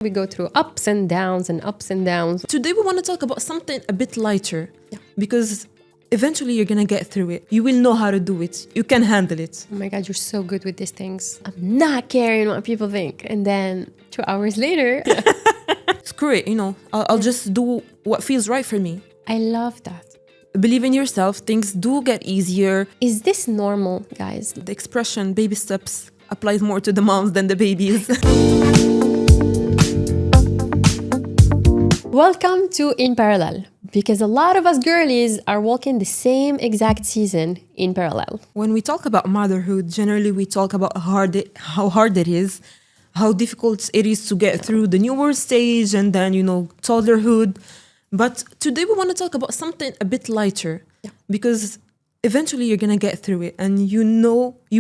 We go through ups and downs and ups and downs. Today we want to talk about something a bit lighter because eventually you're going to get through it. You will know how to do it. You can handle it. Oh my God, you're so good with these things. I'm not caring what people think. And then 2 hours later, Screw it, I'll just do what feels right for me. I love that. Believe in yourself. Things do get easier. Is this normal, guys? The expression baby steps applies more to the moms than the babies. Welcome to In Parallel, because a lot of us girlies are walking the same exact season in parallel. When we talk about motherhood, generally we talk about how hard it is, how difficult it is to get through the newborn stage and then, toddlerhood. But today we want to talk about something a bit lighter because eventually you're going to get through it and you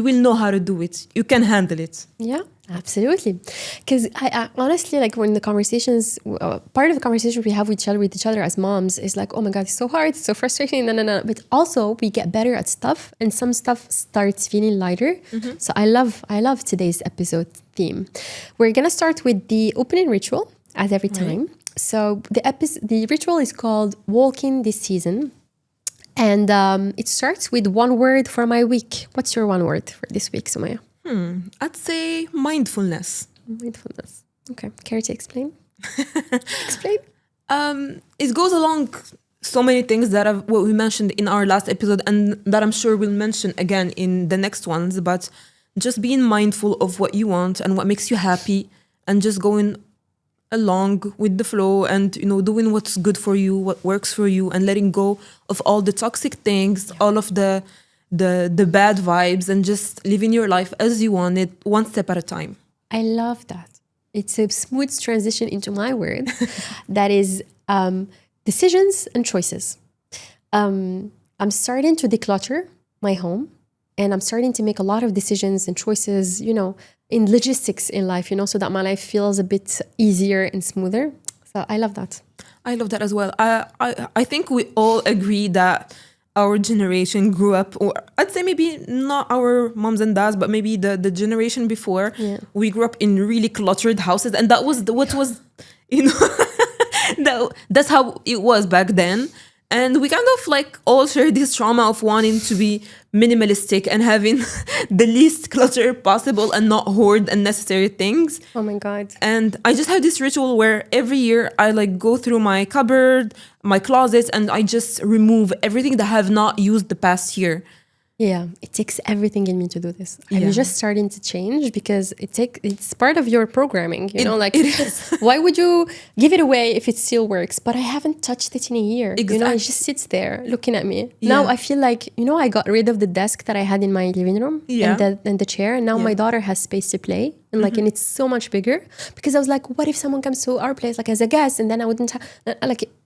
will know how to do it. You can handle it. Yeah, absolutely. Because I honestly, like when the conversations, part of the conversation we have with each other as moms is like, oh my God, it's so hard, it's so frustrating, no. But also we get better at stuff and some stuff starts feeling lighter. Mm-hmm. So I love today's episode theme. We're going to start with the opening ritual as every time. Right. So the ritual is called Walking This Season. And it starts with one word for my week. What's your one word for this week, Sumaya? I'd say mindfulness. Mindfulness. Okay. Care to explain? Explain. It goes along so many things that what we mentioned in our last episode and that I'm sure we'll mention again in the next ones. But just being mindful of what you want and what makes you happy and just going along with the flow and doing what's good for you, what works for you, and letting go of all the toxic things, all of the bad vibes, and just living your life as you want it, one step at a time. I love that. It's a smooth transition into my word that is decisions and choices. I'm starting to declutter my home and I'm starting to make a lot of decisions and choices, in logistics in life, so that my life feels a bit easier and smoother. So I love that. I love that as well. I think we all agree that our generation grew up, or I'd say maybe not our moms and dads, but maybe the generation before, we grew up in really cluttered houses. And that was what was, that's how it was back then. And we kind of all share this trauma of wanting to be minimalistic and having the least clutter possible and not hoard unnecessary things. Oh my God. And I just have this ritual where every year I go through my cupboard, my closet, and I just remove everything that I have not used the past year. Yeah, it takes everything in me to do this. I'm just starting to change because it's part of your programming, it is. Why would you give it away if it still works? But I haven't touched it in a year. Exactly. It just sits there looking at me. Yeah. Now I feel like, I got rid of the desk that I had in my living room and the chair. And now my daughter has space to play. And and it's so much bigger because I was like, what if someone comes to our place as a guest and then I wouldn't have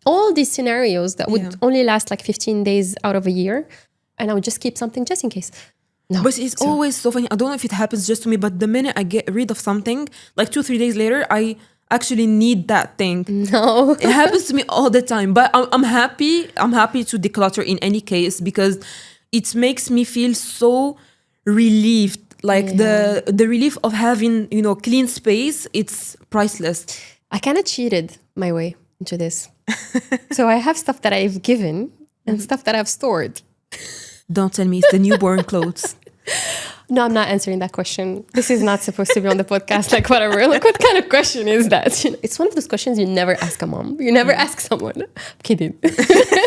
all these scenarios that would only last 15 days out of a year. And I would just keep something just in case. No. But it's always so funny. I don't know if it happens just to me, but the minute I get rid of something, 2-3 days later, I actually need that thing. No. It happens to me all the time. But I'm happy. I'm happy to declutter in any case because it makes me feel so relieved. The relief of having, clean space, it's priceless. I kind of cheated my way into this. So I have stuff that I've given and stuff that I've stored. Don't tell me it's the newborn clothes. No, I'm not answering that question. This is not supposed to be on the podcast. Whatever. What kind of question is that? It's one of those questions you never ask a mom. You never ask someone. I'm kidding.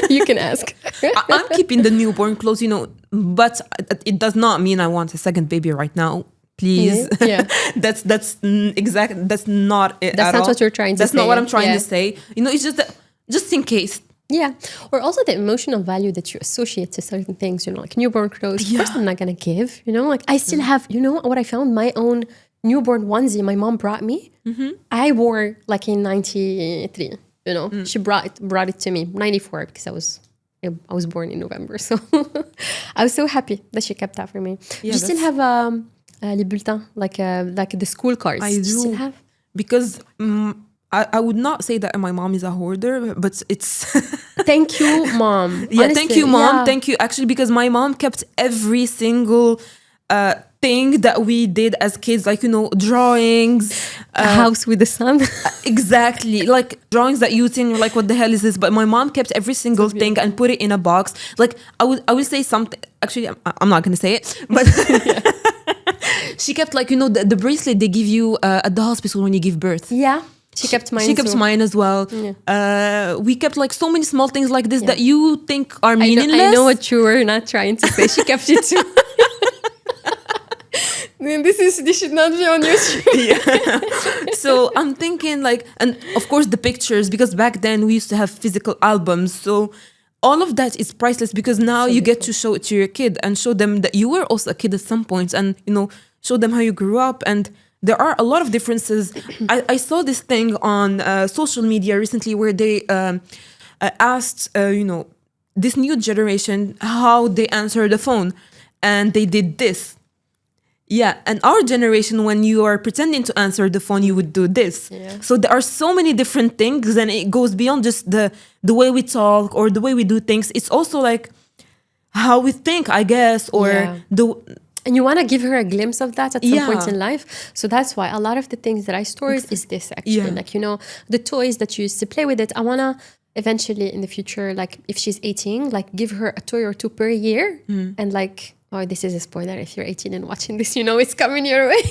You can ask. I'm keeping the newborn clothes, but it does not mean I want a second baby right now. Please. Yeah. That's exact. That's not it. That's at not all. what you're trying to say. That's not what I'm trying to say. It's just that, just in case. Yeah. Or also the emotional value that you associate to certain things, newborn clothes. Of course I'm not going to give, I still have, what I found? My own newborn onesie my mom brought me. Mm-hmm. I wore in 93, She brought it to me, 94, because I was born in November. So I was so happy that she kept that for me. Yeah, you still have les bulletins, like the school cards? I do. You still have? Because I would not say that my mom is a hoarder, but it's... Thank you, Mom. Yeah, Honestly, thank you, Mom. Yeah. Thank you, actually, because my mom kept every single thing that we did as kids, like, drawings. A house with the sun. Exactly. Like drawings that you think, you're like, what the hell is this? But my mom kept every single thing and put it in a box. Like, I would say something. Actually, I'm not going to say it. But she kept, like, the bracelet they give you at the hospital when you give birth. Yeah. She kept mine. She kept mine as well. Yeah. We kept, like, so many small things like this that you think are meaningless. I know what you were not trying to say. She kept it too. This should not be on YouTube. So I'm thinking, like, and of course the pictures, because back then we used to have physical albums. So all of that is priceless, because now you get to show it to your kid and show them that you were also a kid at some point, and show them how you grew up. And there are a lot of differences. I saw this thing on social media recently where they asked this new generation how they answer the phone, and they did this. Yeah, and our generation, when you are pretending to answer the phone, you would do this. Yeah. So there are so many different things, and it goes beyond just the way we talk or the way we do things. It's also like how we think, I guess, or and you want to give her a glimpse of that at some point Yeah. in life. So that's why a lot of the things that I stored is this, actually. Yeah. Like, the toys that you used to play with it. I want to eventually in the future, like if she's 18, like give her a toy or two per year. And like, oh, this is a spoiler. If you're 18 and watching this, it's coming your way.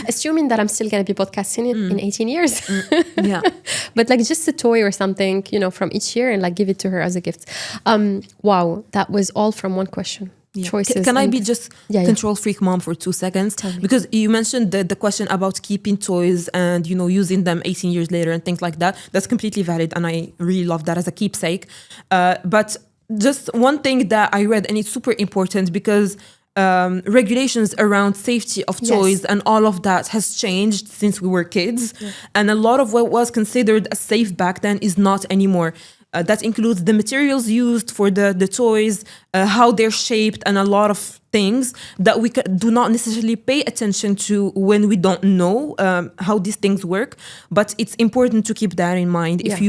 Assuming that I'm still going to be podcasting in 18 years. Yeah. But like just a toy or something, from each year, and like give it to her as a gift. Wow, that was all from one question. Yeah. Choices. Can I be just Yeah. control freak mom for 2 seconds? Tell me. Because you mentioned the question about keeping toys and using them 18 years later and things like that. That's completely valid, and I really love that as a keepsake. But just one thing that I read, and it's super important, because regulations around safety of toys and all of that has changed since we were kids. And a lot of what was considered as safe back then is not anymore. That includes the materials used for the toys, how they're shaped, and a lot of things that we do not necessarily pay attention to when we don't know how these things work. But it's important to keep that in mind if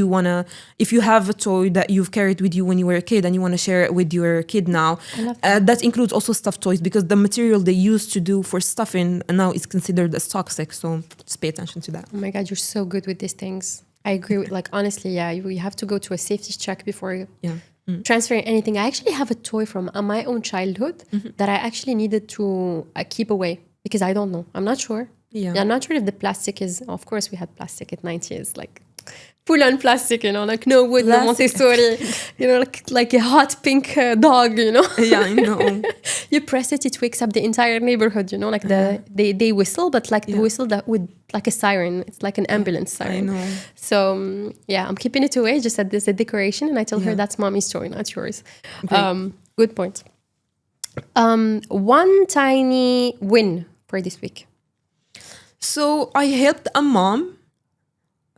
you have a toy that you've carried with you when you were a kid and you want to share it with your kid now. I love that. That includes also stuffed toys, because the material they used to do for stuffing now is considered as toxic. So just pay attention to that. Oh my God, you're so good with these things. I agree with, like, honestly, yeah, you have to go to a safety check before transferring anything. I actually have a toy from my own childhood that I actually needed to keep away, because I don't know. I'm not sure. Yeah. I'm not sure if the plastic is, of course we had plastic at 90s, like full on plastic, like no wood, no Montessori, like a hot pink dog, Yeah, I know. You press it, it wakes up the entire neighborhood, like they whistle, but like the whistle that would, like a siren, it's like an ambulance siren. I know. So I'm keeping it away just as a decoration, and I tell her that's mommy's toy, not yours. Good point. One tiny win for this week. So I helped a mom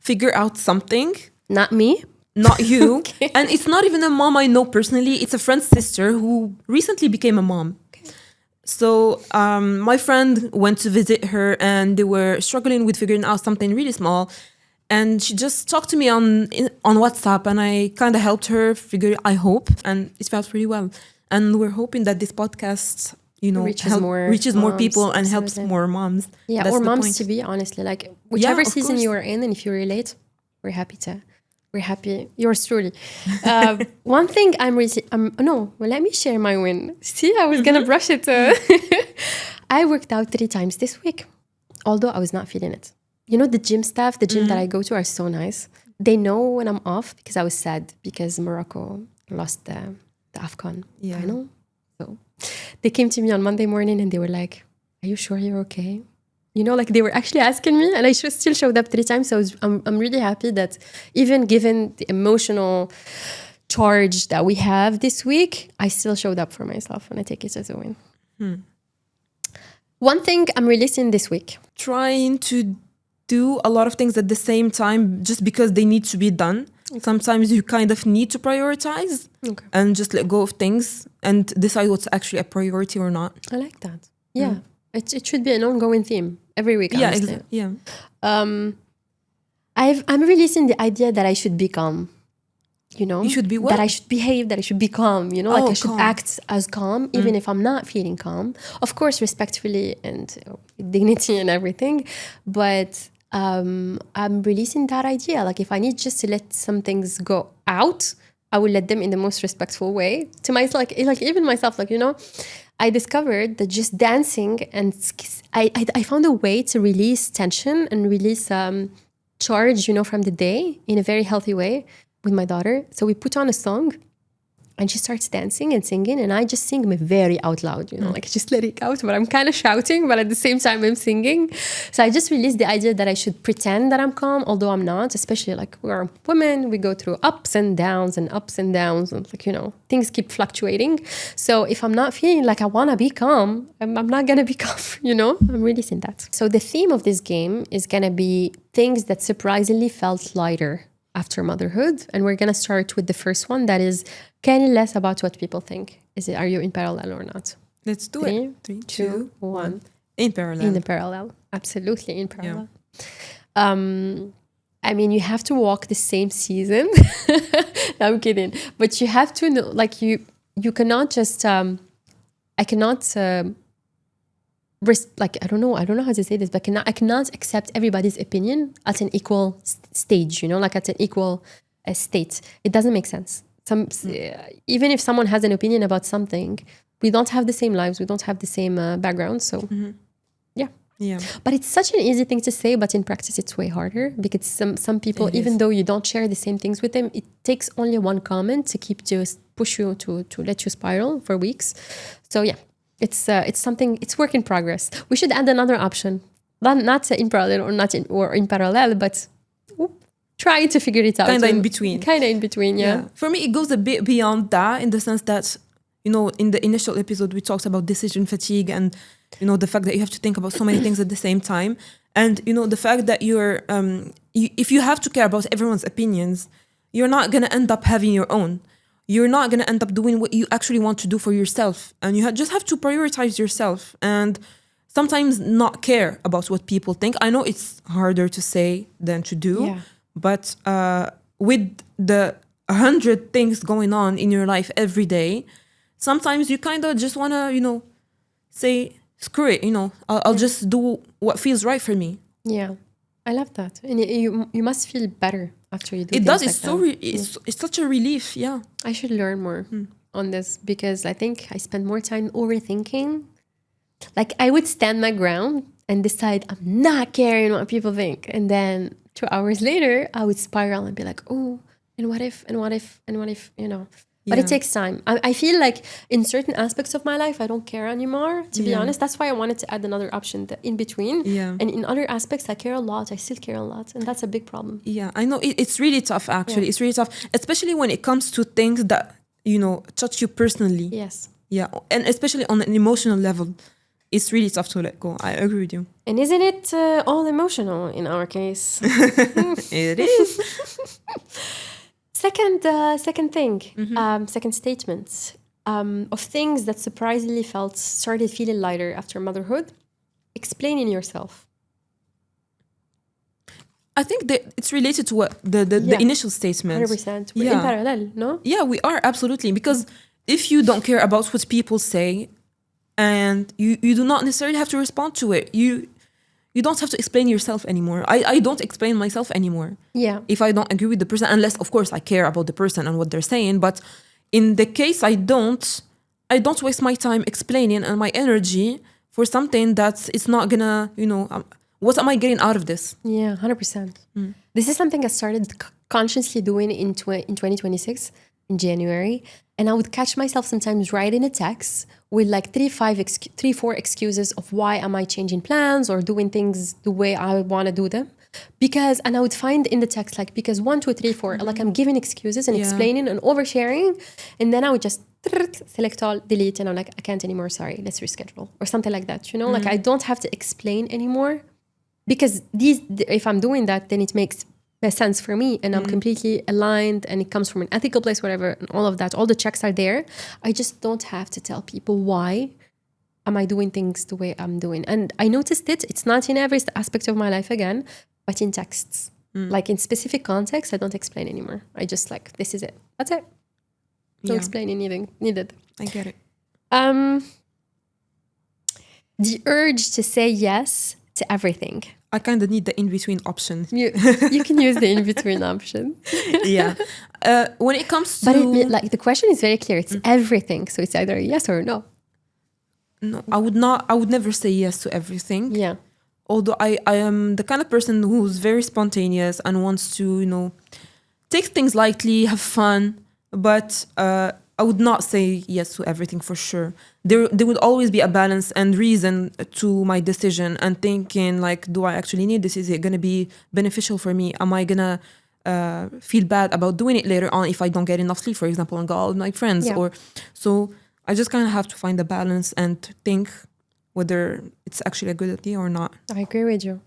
figure out something. Not me. Not you. And it's not even a mom I know personally. It's a friend's sister who recently became a mom. Okay. So my friend went to visit her, and they were struggling with figuring out something really small. And she just talked to me on WhatsApp, and I kind of helped her figure, I hope, and it felt really well. And we're hoping that this podcast, reaches more moms, people and helps absolutely. more moms. Yeah, That's or the moms point. to be, honestly, like whichever of season course. you are in, and if you relate, we're happy. Yours truly. One thing let me share my win. See, I was gonna brush it. I worked out 3 times this week, although I was not feeling it. The gym staff, the gym that I go to, are so nice. They know when I'm off, because I was sad because Morocco lost the AFCON final. So they came to me on Monday morning and they were like, "Are you sure you're okay?" Like they were actually asking me, and I still showed up 3 times. So I'm really happy that even given the emotional charge that we have this week, I still showed up for myself, and I take it as a win. One thing I'm releasing this week. Trying to do a lot of things at the same time just because they need to be done. Okay. Sometimes you kind of need to prioritize and just let go of things and decide what's actually a priority or not. I like that. Yeah. It should be an ongoing theme every week. Yeah, honestly. Yeah. I'm releasing the idea that I should be calm. you know, You should be what? that I should behave, that I should be calm, you know, like Oh, I should calm. act as calm, even if I'm not feeling calm. Of course, respectfully and with dignity and everything. But I'm releasing that idea. Like if I need just to let some things go out, I will let them in the most respectful way to myself. Like even myself, like, you know, I discovered that just dancing and I found a way to release tension and release charge, you know, from the day in a very healthy way with my daughter. So we put on a song and she starts dancing and singing, and I just sing very out loud, you know, like I just let it out, but I'm kind of shouting, but at the same time I'm singing. So I just released the idea that I should pretend that I'm calm, although I'm not, especially like we're women, we go through ups and downs, and like, you know, things keep fluctuating. So if I'm not feeling like I want to be calm, I'm not going to be calm, you know, I'm releasing that. So the theme of this game is going to be things that surprisingly felt lighter after motherhood. And we're going to start with the first one, that is caring less about what people think. Are you in parallel or not? Let's do it. 3, 2, 1. In parallel. In the parallel. Absolutely in parallel. Yeah. I mean, you have to walk the same season. No, I'm kidding. But you have to know, like you cannot just, I cannot, like, I don't know how to say this, but I cannot accept everybody's opinion at an equal stage, you know, like at an equal state. It doesn't make sense. Even if someone has an opinion about something, we don't have the same lives, we don't have the same background. So yeah. But it's such an easy thing to say, but in practice it's way harder, because some people, even though you don't share the same things with them, it takes only one comment to push you to let you spiral for weeks. So yeah, it's something, it's work in progress. We should add another option, not in parallel or in parallel, but trying to figure it out. Kind of in between. Kind of in between, yeah. For me, it goes a bit beyond that, in the sense that, you know, in the initial episode, we talked about decision fatigue and, you know, the fact that you have to think about so many things at the same time. And, you know, the fact that you're, if you have to care about everyone's opinions, you're not going to end up having your own. You're not going to end up doing what you actually want to do for yourself. And you just have to prioritize yourself and sometimes not care about what people think. I know it's harder to say than to do. Yeah. But with the 100 things going on in your life every day, sometimes you kind of just want to, you know, say, screw it, you know, I'll just do what feels right for me. Yeah, I love that. And you must feel better after you do it. It Does. like It's such a relief, yeah. I should learn more on this, because I think I spend more time overthinking. Like I would stand my ground and decide I'm not caring what people think. And then 2 hours later, I would spiral and be like, oh, and what if, you know. But it takes time. I feel like in certain aspects of my life, I don't care anymore, to be honest. That's why I wanted to add another option, the in between. Yeah. And in other aspects, I care a lot. I still care a lot. And that's a big problem. Yeah, I know. It's really tough, actually. Yeah. It's really tough, especially when it comes to things that, you know, touch you personally. Yes. Yeah, and especially on an emotional level. It's really tough to let go. I agree with you. And isn't it all emotional in our case? It is. Second thing, second statement of things that surprisingly started feeling lighter after motherhood. Explaining yourself. I think that it's related to what the initial statement. 100%. We're in parallel, no? Yeah, we are, absolutely. Because if you don't care about what people say, and you do not necessarily have to respond to it, you don't have to explain yourself anymore. I don't explain myself anymore. Yeah. If I don't agree with the person, unless of course I care about the person and what they're saying. But in the case I don't waste my time explaining and my energy for something that it's not gonna, you know, what am I getting out of this? Yeah, 100%. This is something I started consciously doing in 2026 in January. And I would catch myself sometimes writing a text with like 3-4 excuses of why am I changing plans or doing things the way I want to do them. And I would find in the text like, because 1, 2, 3, 4, like I'm giving excuses and explaining and oversharing. And then I would just select all, delete, and I'm like, I can't anymore, sorry, let's reschedule. Or something like that, you know? Like I don't have to explain anymore. Because if I'm doing that, then it makes sense for me and I'm completely aligned and it comes from an ethical place, whatever, and all of that, all the checks are there. I just don't have to tell people why am I doing things the way I'm doing. And I noticed it's not in every aspect of my life again, but in texts. Like in specific context, I don't explain anymore. I just like, this is it. That's it. No explaining needed. I get it. The urge to say yes to everything. I kind of need the in-between option. You can use the in-between option. Yeah. When it comes to... But like the question is very clear. It's everything. So it's either a yes or a no. No, I would never say yes to everything. Yeah. Although I am the kind of person who's very spontaneous and wants to, take things lightly, have fun. But I would not say yes to everything for sure. There would always be a balance and reason to my decision and thinking like, do I actually need this? Is it going to be beneficial for me? Am I going to feel bad about doing it later on if I don't get enough sleep, for example, and go out with my friends? Yeah. So I just kind of have to find a balance and think whether it's actually a good idea or not. I agree with you.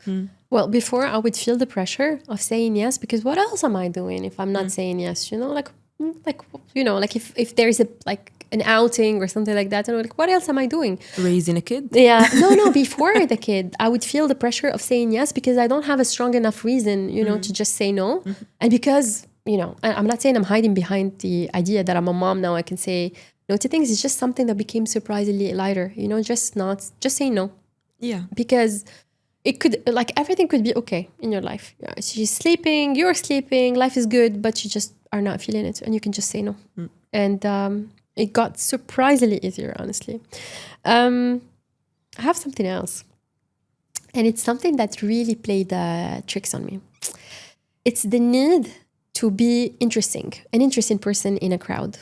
Well, before I would feel the pressure of saying yes, because what else am I doing if I'm not saying yes? Like if there is an outing or something like that, and I'm like, what else am I doing? Raising a kid? Yeah, no. Before the kid, I would feel the pressure of saying yes because I don't have a strong enough reason, to just say no, and because I'm not saying I'm hiding behind the idea that I'm a mom now. I can say no to things. It's just something that became surprisingly lighter. Just saying no. Yeah, because it could, everything could be okay in your life. Yeah, she's sleeping, you're sleeping, life is good, but you just are not feeling it, and you can just say no. And it got surprisingly easier, honestly. I have something else, and it's something that really played tricks on me. It's the need to be an interesting person in a crowd.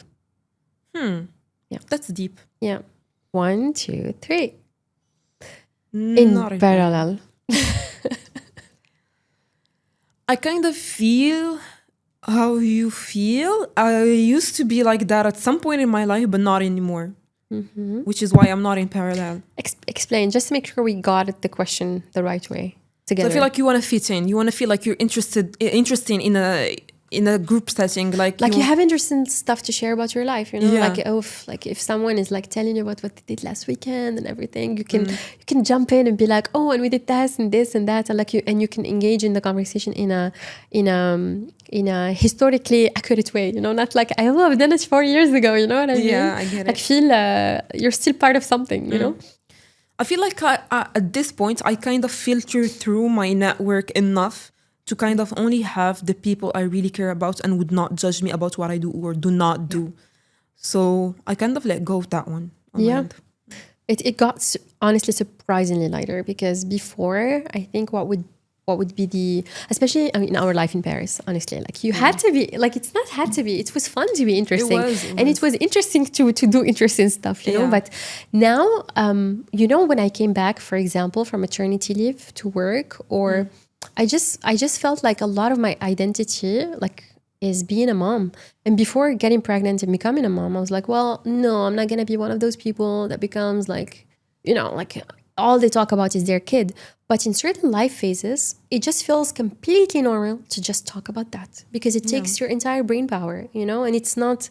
Yeah, that's deep. Yeah. 1, 2, 3. Not in parallel. I kind of feel how you feel. I used to be like that at some point in my life, but not anymore. Which is why I'm not in parallel. Explain, just to make sure we got the question the right way together. So I feel like you want to fit in. You want to feel like you're interesting in a group setting, like you have interesting stuff to share about your life, Yeah. if someone is telling you about what they did last weekend and everything, you can jump in and be like, oh, and we did this and this and that, and you can engage in the conversation in a historically accurate way, not like, I've done it 4 years ago, you know what I mean? Yeah, I get it. Feel you're still part of something, you know? I feel like at this point I kind of filter through my network enough to kind of only have the people I really care about and would not judge me about what I do or do not do. So I kind of let go of that one. It got honestly surprisingly lighter, because before, I think what would be especially in our life in Paris, honestly, you had to be it's not had to be, it was fun to be interesting. It was interesting to do interesting stuff, you know. But now when I came back, for example, from maternity leave to work, or I just felt like a lot of my identity is being a mom. And before getting pregnant and becoming a mom, I was like, well, no, I'm not gonna be one of those people that becomes all they talk about is their kid. But in certain life phases, it just feels completely normal to just talk about that, because it takes your entire brain power, and it's not,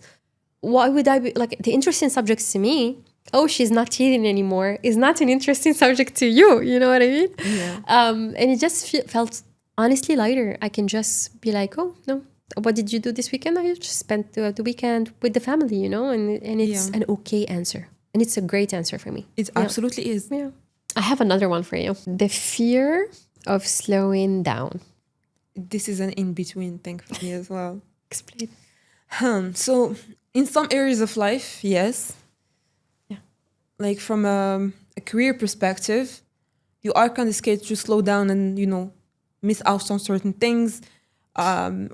why would I be the interesting subjects to me, oh, she's not teething anymore, is not an interesting subject to you. You know what I mean? Yeah. And it just felt honestly lighter. I can just be like, oh, no, what did you do this weekend? I just spent the weekend with the family, and it's an okay answer. And it's a great answer for me. It absolutely is. Yeah. I have another one for you. The fear of slowing down. This is an in-between thing for me as well. Explain. So in some areas of life, yes. From a career perspective, you are kind of scared to slow down and, miss out on certain things.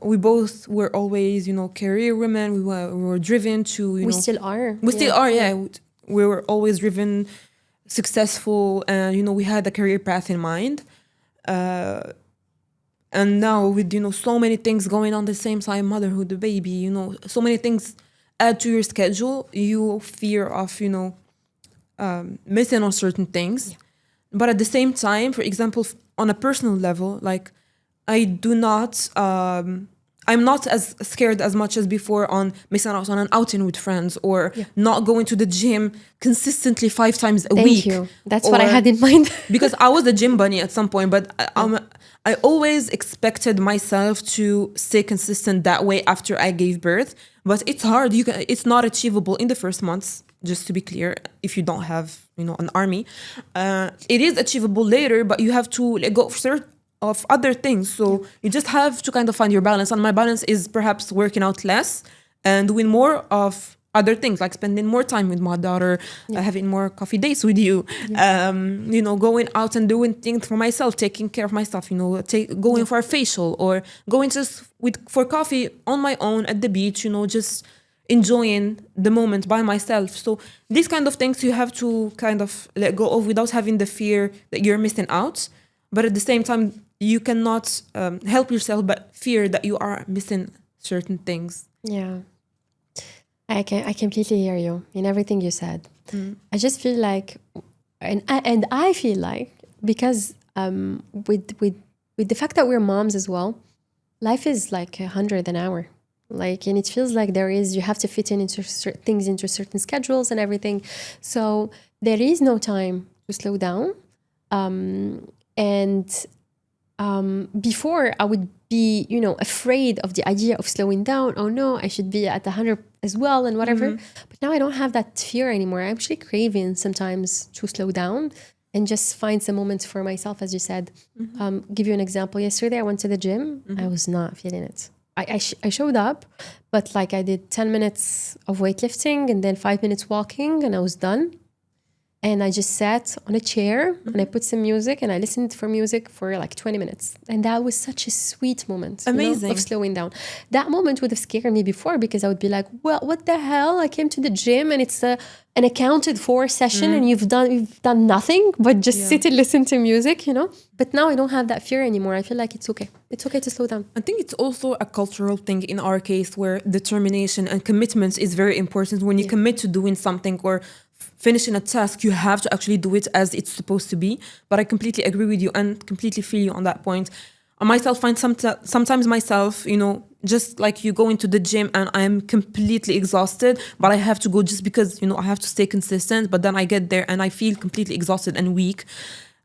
We both were always, career women. We were driven to, We still are. We still are, yeah. We were always driven, successful, and, we had a career path in mind. And now with, so many things going on the same time, motherhood, the baby, so many things add to your schedule, you fear of, missing on certain things. But at the same time, for example, on a personal level, I do not, I'm not as scared as much as before on missing out on an outing with friends, or not going to the gym consistently 5 times a week. Thank you. That's what I had in mind. Because I was a gym bunny at some point, but I always expected myself to stay consistent that way after I gave birth, but it's hard. It's not achievable in the first months. Just to be clear, if you don't have, an army, it is achievable later, but you have to let go of other things. So you just have to kind of find your balance. And my balance is perhaps working out less and doing more of other things, like spending more time with my daughter, having more coffee dates with you, going out and doing things for myself, taking care of myself, going for a facial or going just for coffee on my own at the beach, just enjoying the moment by myself. So these kind of things you have to kind of let go of without having the fear that you're missing out. But at the same time, you cannot help yourself but fear that you are missing certain things. Yeah. I completely hear you in everything you said. I just feel like, and I feel like, because with the fact that we're moms as well, life is like 100 an hour. And it feels like you have to fit into things into certain schedules and everything. So there is no time to slow down. Before I would be, afraid of the idea of slowing down. Oh no, I should be at 100 as well and whatever. But now I don't have that fear anymore. I'm actually craving sometimes to slow down and just find some moments for myself, as you said. Give you an example. Yesterday I went to the gym. I was not feeling it. I showed up, but I did 10 minutes of weightlifting and then 5 minutes walking and I was done. And I just sat on a chair and I put some music and I listened for music for 20 minutes. And that was such a sweet moment. Amazing. Of slowing down. That moment would have scared me before because I would be like, well, what the hell? I came to the gym and it's an accounted for session and you've done nothing but just sit and listen to music, But now I don't have that fear anymore. I feel like it's okay. It's okay to slow down. I think it's also a cultural thing in our case where determination and commitment is very important. When you commit to doing something or finishing a task, you have to actually do it as it's supposed to be. But I completely agree with you and completely feel you on that point. I myself find sometimes myself, just like you go into the gym and I'm completely exhausted, but I have to go just because, I have to stay consistent. But then I get there and I feel completely exhausted and weak.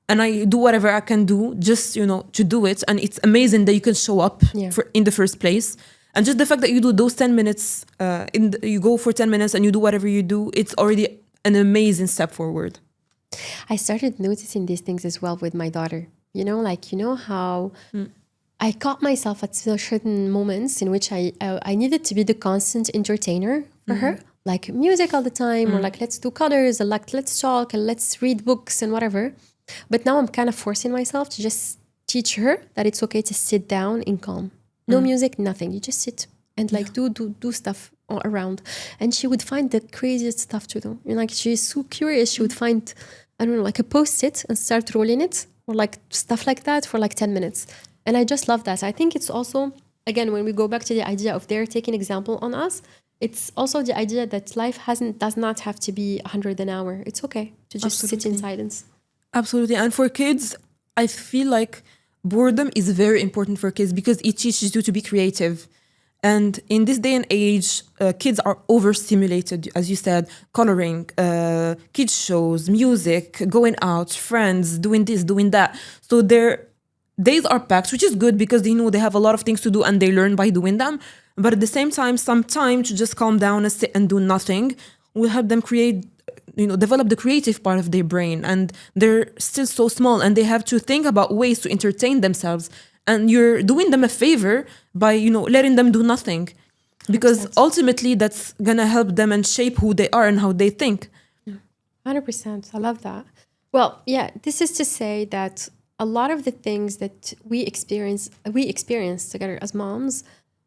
And I do whatever I can do just, to do it. And it's amazing that you can show up in the first place. And just the fact that you do those 10 minutes, you go for 10 minutes and you do whatever you do, it's already an amazing step forward. I started noticing these things as well with my daughter. How I caught myself at certain moments in which I needed to be the constant entertainer for her. Like music all the time, or let's do colors, or let's talk, and let's read books and whatever. But now I'm kind of forcing myself to just teach her that it's okay to sit down in calm. No music, nothing. You just sit and do stuff all around. And she would find the craziest stuff to do. She's so curious. She would find, I don't know, a Post-it and start rolling it, or stuff like that for 10 minutes. And I just love that. I think it's also, again, when we go back to the idea of they're taking example on us, it's also the idea that life does not have to be 100 an hour. It's okay to just sit in silence. Absolutely. And for kids, I feel like boredom is very important for kids because it teaches you to be creative. And in this day and age, kids are overstimulated, as you said, coloring, kids shows, music, going out, friends, doing this, doing that. So their days are packed, which is good because they know they have a lot of things to do and they learn by doing them. But at the same time, some time to just calm down and sit and do nothing will help them develop the creative part of their brain. And they're still so small and they have to think about ways to entertain themselves. And you're doing them a favor by, letting them do nothing. Because ultimately that's going to help them and shape who they are and how they think. 100%. I love that. Well, yeah, this is to say that a lot of the things that we experience together as moms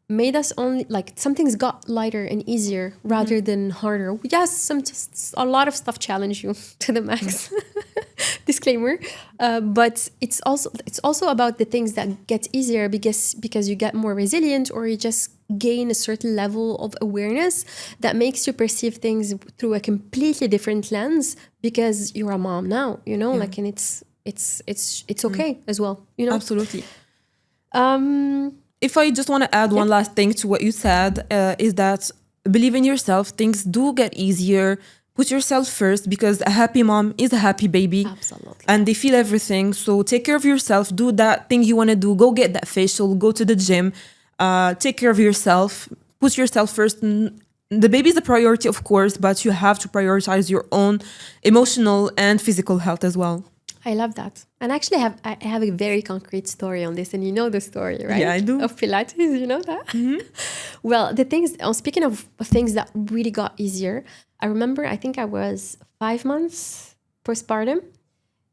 made us only some things got lighter and easier rather than harder. Yes, a lot of stuff challenge you to the max. Disclaimer. But it's also about the things that get easier because you get more resilient, or you just gain a certain level of awareness that makes you perceive things through a completely different lens because you're a mom now, and it's okay as well, Absolutely. If I just want to add one last thing to what you said, is that believe in yourself, things do get easier. Put yourself first, because a happy mom is a happy baby. Absolutely. And they feel everything. So take care of yourself. Do that thing you want to do. Go get that facial. Go to the gym. Take care of yourself. Put yourself first. The baby is a priority, of course, but you have to prioritize your own emotional and physical health as well. I love that. And actually, I have a very concrete story on this. And you know the story, right? Yeah, I do. Of Pilates, you know that? Well, the things, speaking of things that really got easier, I remember, I think I was 5 months postpartum.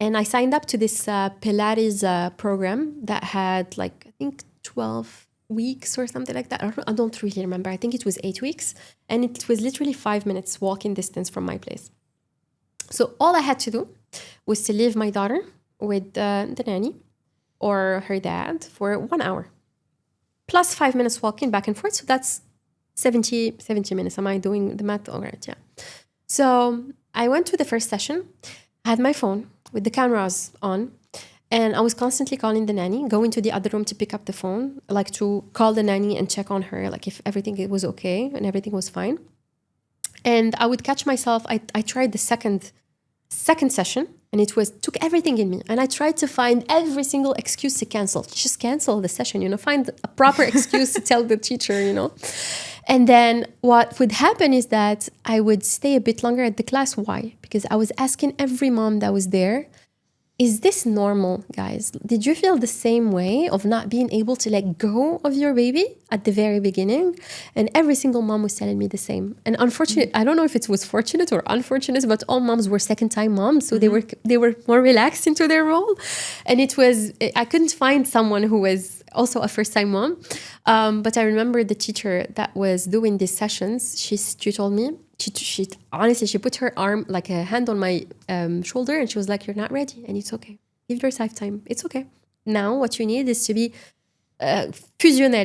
And I signed up to this Pilates program that had like, I think 12 weeks or something like that. I don't really remember. I think it was 8 weeks. And it was literally 5 minutes walking distance from my place. So all I had to do was to leave my daughter with the nanny or her dad for 1 hour. Plus 5 minutes walking back and forth. So that's 70 minutes. Am I doing the math? All right, yeah. So I went to the first session. I had my phone with the cameras on. And I was constantly calling the nanny, going to the other room to pick up the phone, like to call the nanny and check on her, like if everything was okay and everything was fine. And I would catch myself. I tried the second session, and it took everything in me. And I tried to find every single excuse to cancel. Just cancel the session, find a proper excuse to tell the teacher, And then what would happen is that I would stay a bit longer at the class. Why? Because I was asking every mom that was there, is this normal, guys? Did you feel the same way of not being able to let go of your baby at the very beginning? And every single mom was telling me the same. And unfortunately, I don't know if it was fortunate or unfortunate, but all moms were second-time moms, so they were more relaxed into their role. And I couldn't find someone who was also a first-time mom. But I remember the teacher that was doing these sessions, she told me, she honestly, she put her arm, like a hand on my shoulder, and she was like, you're not ready, and it's okay. Give yourself time. It's okay. Now what you need is to be fusionnel,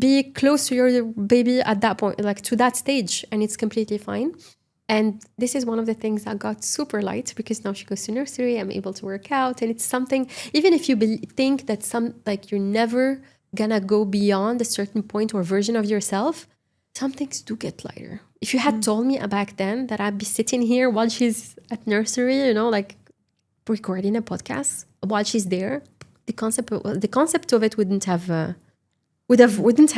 be close to your baby at that point, like to that stage, and it's completely fine. And this is one of the things that got super light, because now she goes to nursery, I'm able to work out, and it's something, even if you think that you're never gonna go beyond a certain point or version of yourself, some things do get lighter. If you had told me back then that I'd be sitting here while she's at nursery, like recording a podcast while she's there, the concept of it wouldn't have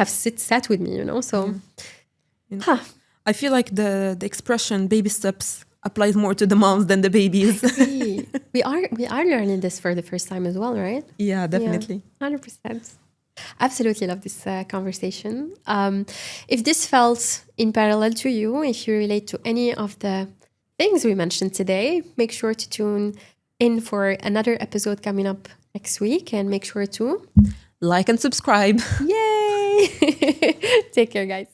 sat with me, So, I feel like the expression "baby steps" applies more to the moms than the babies. we are learning this for the first time as well, right? Yeah, definitely. 100%. Absolutely love this conversation. If this felt in parallel to you, if you relate to any of the things we mentioned today, make sure to tune in for another episode coming up next week, and make sure to like and subscribe. Yay! Take care, guys.